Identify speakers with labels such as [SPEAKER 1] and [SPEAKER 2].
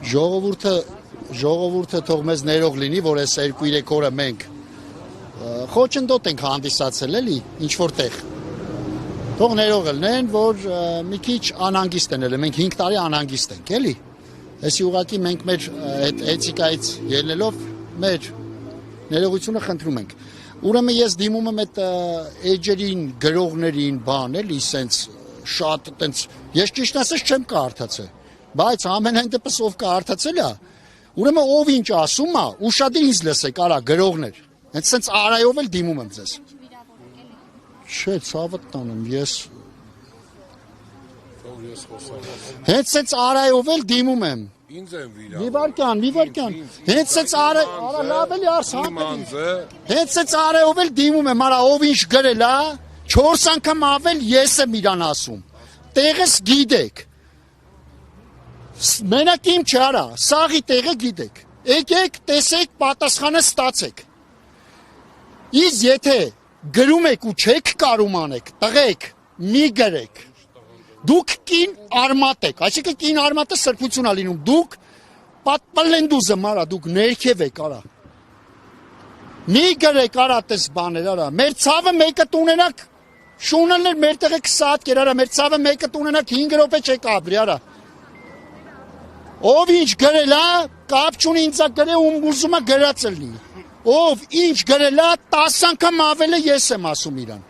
[SPEAKER 1] ժողովուրդը թող մեզ ներող լինի, որ այս 2-3 օրը մենք խոչընդոտ ենք հանդիսացել էլի, ինչ որտեղ։ Թող ներող լինեն, որ մի քիչ անհանգիստ են ելել, մենք 5 տարի անհանգիստ ենք, էլի։ Այսի ուղղակի մենք մեր այդ էթիկայից ելնելով մեր ներողությունը խնդրում ենք։ Ուրեմն ես դիմում եմ այդ էջերին, գրողներին, բան էլի, սենց շատ տենց ես ճիշտ ասած չեմ կարդացել, բայց ամենայն դեպս ով կարդացել է, ուրեմն ով ինչ ասում է, ուշադիր ինձ լսեք, արա գրողներ, հենց սենց արայով էլ դիմում եմ ձեզ։ Չէ, ցավը տանեմ, ես հենց սենց արայով էլ դիմում եմ։
[SPEAKER 2] Ինձ եմ վիրավորել։
[SPEAKER 1] Մի վարքյան։ Հենց սենց արա լավ էլի արսան։ Հենց սենց արայով էլ դիմում եմ, արա ով ինչ գրել է, 4 անգամ ավել ես եմ իրան ասում։ Տեղս գիտեք։ Մենակ իմ չարա, սաղի տեղը գիտեք։ Եկեք, տեսեք, պատասխանը ստացեք։ Իսկ եթե գրում եք ու չեք կարում անեք, տղեկ, մի գրեք։ Դուք կին արմատ եք, այսինքն կին արմատը սրբություն է լինում, դուք պատպլենդուզը մարա, դուք ներքև եք, արա։ Մի գրեք, արա, տես բաներ, արա, մեր ցավը մեկը տունենակ, շունելներ մեր տեղը 20 հատ կեր, արա, մեր ցավը մեկը տունենակ 5 րոպե չեք ապրի, արա։ Ով ինչ գրել է, կապ չունի ինձ գրել ում ուզում է գրած լինի։ Ով ինչ գրել է, 10 անգամ ավել է ես եմ ասում իրան։